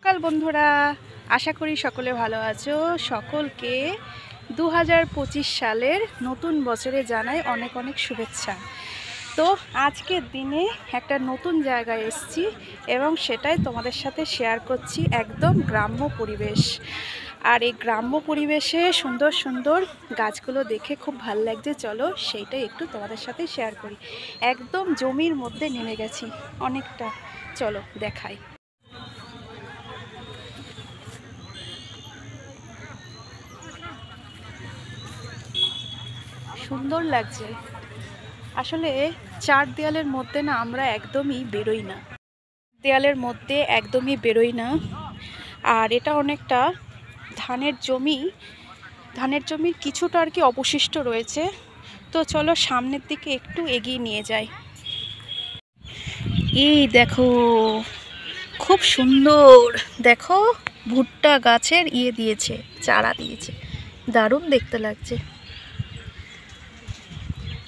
সকাল বন্ধুরা, আশা করি সকলে ভালো আছো। সকলকে 2025 সালের নতুন বছরে জানাই অনেক অনেক শুভেচ্ছা। তো আজকের দিনে একটা নতুন জায়গায় এসেছি এবং সেটাই তোমাদের সাথে শেয়ার করছি। একদম গ্রাম্য পরিবেশ, আর এই গ্রাম্য পরিবেশে সুন্দর সুন্দর গাছগুলো দেখে খুব ভালো লাগছে। চলো সেইটাই একটু তোমাদের সাথে শেয়ার করি। একদম জমির মধ্যে নেমে গেছি অনেকটা, চলো দেখাই। সুন্দর লাগছে আসলে। চার দেয়ালের মধ্যে না আমরা একদমই বেরোই না, দেয়ালের মধ্যে একদমই বেরোই না। আর এটা অনেকটা ধানের জমি, ধানের জমির কিছুটা আর কি অবশিষ্ট রয়েছে। তো চলো সামনের দিকে একটু এগিয়ে নিয়ে যাই। এই দেখো, খুব সুন্দর। দেখো, ভুট্টা গাছের দিয়েছে, চারা দিয়েছে, দারুণ দেখতে লাগছে।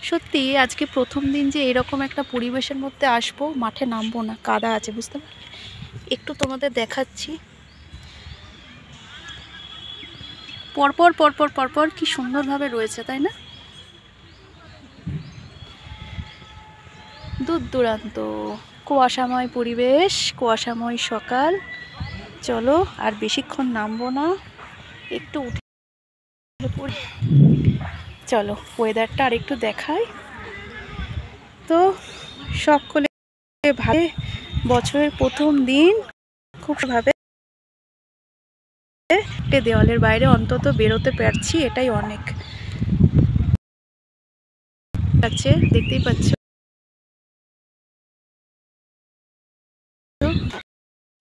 সত্যি আজকে প্রথম দিন যে এরকম একটা পরিবেশের মধ্যে আসবো, মাঠে নামবো না, কাদা আছে বুঝতে পারলে। একটু তোমাদের দেখাচ্ছি, পরপর পরপর পরপর কি সুন্দরভাবে রয়েছে, তাই না? দূর দূরান্ত কুয়াশাময় পরিবেশ, কুয়াশাময় সকাল। চলো আর বেশিক্ষণ নামবো না, একটু উঠে পড়ি। চলো ওয়েদারটা আর একটু দেখাই। তো সকলে ভাবে বছরের প্রথম দিন খুব ভাবে দেওয়ালের বাইরে অন্তত বেরোতে পারছি, এটাই অনেক। আছে দেখতেই পাচ্ছ,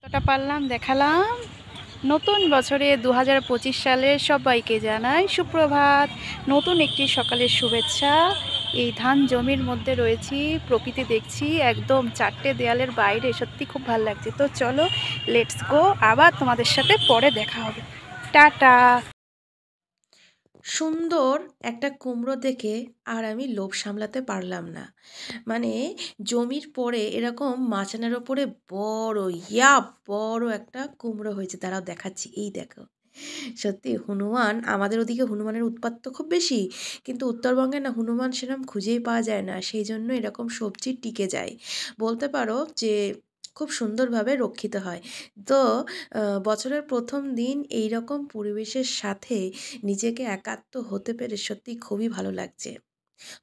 কতটা পারলাম দেখালাম। নতুন বছরে 2025 সালে সবাইকে জানাই সুপ্রভাত, নতুন একটি সকালের শুভেচ্ছা। এই ধান জমির মধ্যে রয়েছি, প্রকৃতি দেখছি একদম চারটে দেয়ালের বাইরে, সত্যি খুব ভালো লাগছে। তো চলো লেটস গো, আবার তোমাদের সাথে পরে দেখা হবে। টাটা। সুন্দর একটা কুমড়ো দেখে আর আমি লোভ সামলাতে পারলাম না। মানে জমির পরে এরকম মাচানের ওপরে বড় বড় একটা কুমড়ো হয়েছে, তারাও দেখাচ্ছি। এই দেখো, সত্যি হনুমান, আমাদের ওদিকে হনুমানের উৎপাত তো খুব বেশি, কিন্তু উত্তরবঙ্গে না হনুমান সেরকম খুঁজেই পাওয়া যায় না, সেই জন্য এরকম সবজি টিকে যায়, বলতে পারো যে খুব সুন্দরভাবে রক্ষিত হয়। তো বছরের প্রথম দিন এই রকম পরিবেশের সাথে নিজেকে একাত্ম হতে পেরে সত্যি খুবই ভালো লাগছে।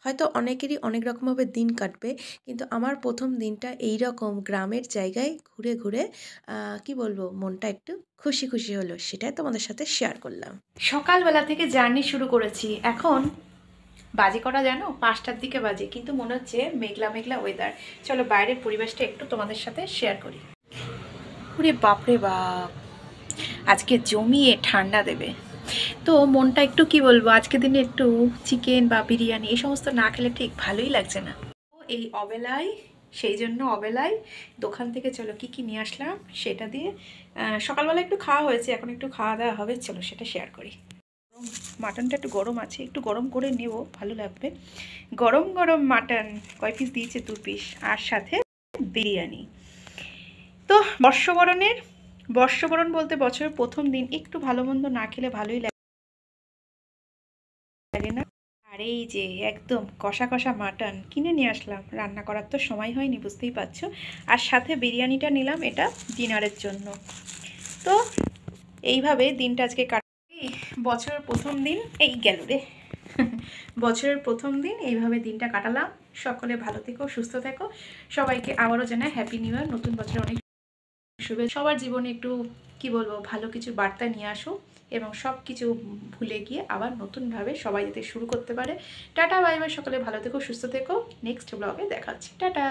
হয়তো অনেকেরই অনেক রকমভাবে দিন কাটবে, কিন্তু আমার প্রথম দিনটা এই রকম গ্রামের জায়গায় ঘুরে ঘুরে কি বলবো, মনটা একটু খুশি খুশি হলো, সেটাই তোমাদের সাথে শেয়ার করলাম। সকালবেলা থেকে জার্নি শুরু করেছি, এখন বাজে করা জানো 5টার দিকে বাজে, কিন্তু মনে হচ্ছে মেঘলা মেঘলা ওয়েদার। চলো বাইরের পরিবেশটা একটু তোমাদের সাথে শেয়ার করি। ওরে বাপরে বাপ, আজকে জমিয়ে ঠান্ডা দেবে। তো মনটা একটু কি বলবো, আজকে দিনে একটু চিকেন বা বিরিয়ানি এই সমস্ত না খেলে ঠিক ভালোই লাগছে না। এই অবেলায়, সেই জন্য অবেলায় দোকান থেকে চলো কি কি নিয়ে আসলাম সেটা দিয়ে সকালবেলা একটু খাওয়া হয়েছে, এখন একটু খাওয়া দাওয়া হবে, চলো সেটা শেয়ার করি। মাটনটা একটু গরম আছে, একটু গরম করে নেব, ভালো লাগবে। গরম গরম মাটন, কয় পিস দিয়েছে? 2 পিস, আর সাথে বিরিয়ানি। তো বর্ষবরণ বলতে বছরের প্রথম দিন একটু ভালো মন্দ না খেলে ভালোই লাগে না। আর এই যে একদম কষা কষা মাটন কিনে নিয়ে আসলাম, রান্না করার তো সময় হয়নি বুঝতেই পারছো। আর সাথে বিরিয়ানিটা নিলাম, এটা ডিনারের জন্য। তো এইভাবে দিনটা আজকে বছরের প্রথম দিন এই গেল রে। বছরের প্রথম দিন এইভাবে দিনটা কাটালাম। সকলে ভালো থেকো, সুস্থ থেকো। সবাইকে আবারও জানাই হ্যাপি নিউ ইয়ার, নতুন বছর অনেক শুভেচ্ছা। সবার জীবনে একটু কি বলবো, ভালো কিছু বার্তা নিয়ে আসো এবং সব কিছু ভুলে গিয়ে আবার নতুনভাবে সবাই যাতে শুরু করতে পারে। টাটা বাই বাই, সকলে ভালো থেকো, সুস্থ থেকো। নেক্সট ব্লগে দেখা হচ্ছে, টাটা।